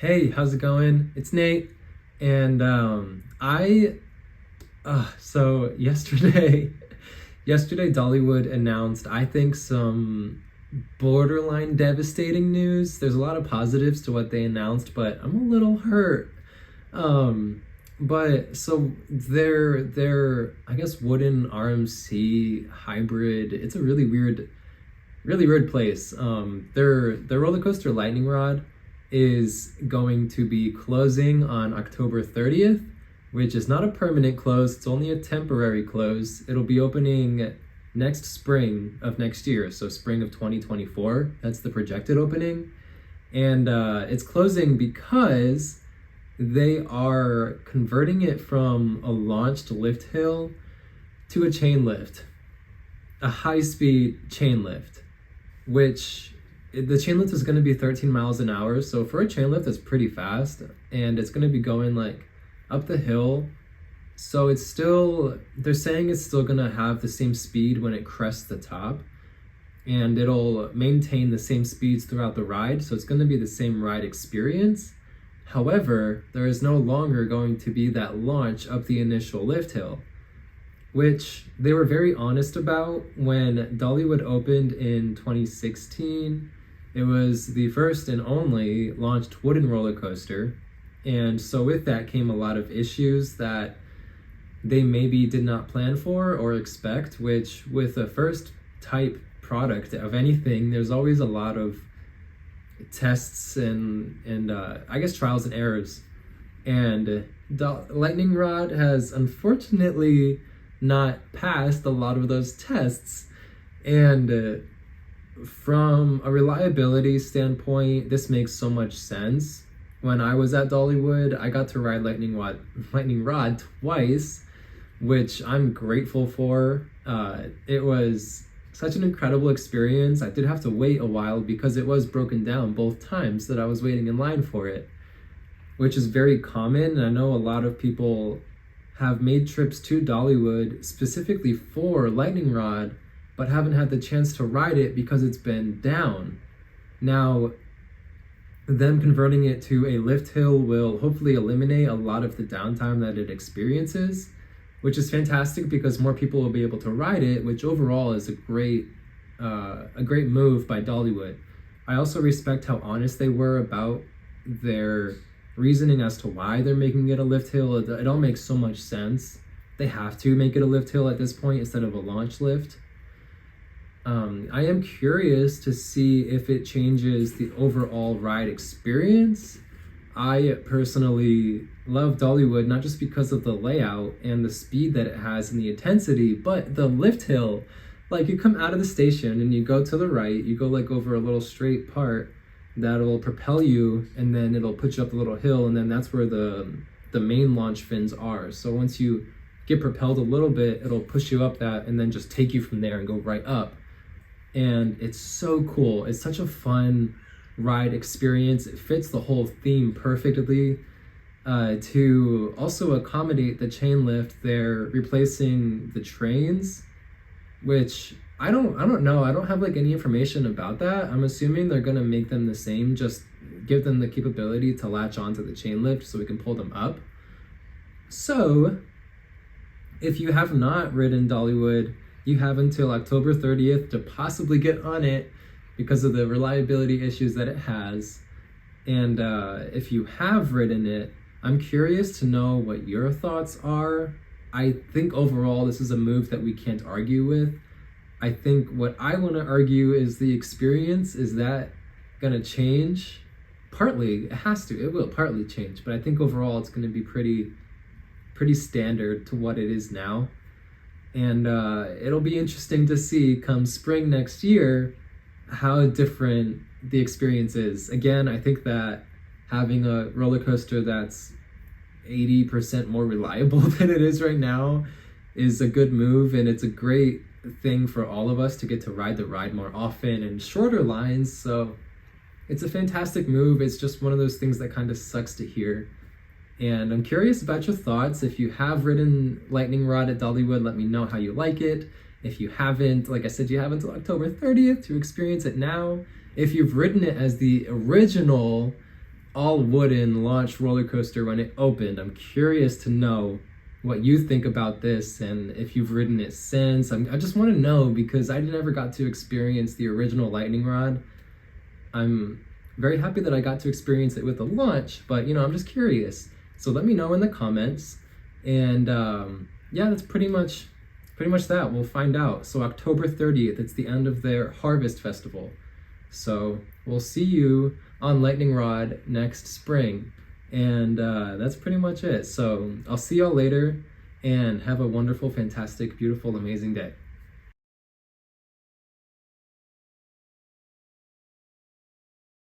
Hey, how's it going? It's Nate, and so yesterday, yesterday Dollywood announced, I think, some borderline devastating news. There's a lot of positives to what they announced, but I'm a little hurt. Um, but so their I guess wooden RMC hybrid. It's a really weird place. Their roller coaster Lightning Rod is going to be closing on October 30th, which is not a permanent close, it's only a temporary close. It'll be opening next spring of next year, so spring of 2024. That's the projected opening. And it's closing because they are converting it from a launched lift hill to a chain lift, a high speed chain lift, which the chain lift is going to be 13 miles an hour. So for a chain lift, it's pretty fast, and it's going to be going like up the hill. So it's still, they're saying it's still going to have the same speed when it crests the top, and it'll maintain the same speeds throughout the ride. So it's going to be the same ride experience. However, there is no longer going to be that launch up the initial lift hill, which they were very honest about when Dollywood opened in 2016. It was the first and only launched wooden roller coaster. And so with that came a lot of issues that they maybe did not plan for or expect, which with a first type product of anything, there's always a lot of tests and I guess trials and errors. And the Lightning Rod has unfortunately not passed a lot of those tests. And from a reliability standpoint, this makes so much sense. When I was at Dollywood, I got to ride Lightning Rod twice, which I'm grateful for. It was such an incredible experience. I did have to wait a while because it was broken down both times that I was waiting in line for it, which is very common. And I know a lot of people have made trips to Dollywood specifically for Lightning Rod, but haven't had the chance to ride it because it's been down. Now, them converting it to a lift hill will hopefully eliminate a lot of the downtime that it experiences, which is fantastic because more people will be able to ride it, which overall is a great move by Dollywood. I also respect how honest they were about their reasoning as to why they're making it a lift hill. It all makes so much sense. They have to make it a lift hill at this point instead of a launch lift. I am curious to see if it changes the overall ride experience. I personally love Dollywood, not just because of the layout and the speed that it has and the intensity, but the lift hill. Like, you come out of the station and you go to the right, you go like over a little straight part that'll propel you, and then it'll put you up a little hill, and then that's where the main launch fins are. So once you get propelled a little bit, it'll push you up that and then just take you from there and go right up. And it's so cool. It's such a fun ride experience. It fits the whole theme perfectly. To also accommodate the chain lift, they're replacing the trains, which I don't know. I don't have like any information about that. I'm assuming they're gonna make them the same, just give them the capability to latch onto the chain lift so we can pull them up. So if you have not ridden Dollywood, you have until October 30th to possibly get on it because of the reliability issues that it has. And if you have ridden it, I'm curious to know what your thoughts are. I think overall this is a move that we can't argue with. I think what I want to argue is the experience. Is that gonna change? Partly, it has to. It will partly change, but I think overall it's going to be pretty standard to what it is now. And it'll be interesting to see come spring next year how different the experience is. Again, I think that having a roller coaster that's 80% more reliable than it is right now is a good move, and it's a great thing for all of us to get to ride the ride more often and shorter lines. So it's a fantastic move. It's just one of those things that kind of sucks to hear. And I'm curious about your thoughts. If you have ridden Lightning Rod at Dollywood, let me know how you like it. If you haven't, like I said, you have until October 30th to experience it now. If you've ridden it as the original all wooden launch roller coaster when it opened. I'm curious to know what you think about this and if you've ridden it since. I just want to know because I never got to experience the original lightning rod. I'm very happy that I got to experience it with the launch, but I'm just curious. So let me know in the comments. And yeah, that's pretty much that. We'll find out. So October 30th, it's the end of their Harvest Festival. So we'll see you on Lightning Rod next spring. And that's pretty much it. So I'll see y'all later and have a wonderful, fantastic, beautiful, amazing day.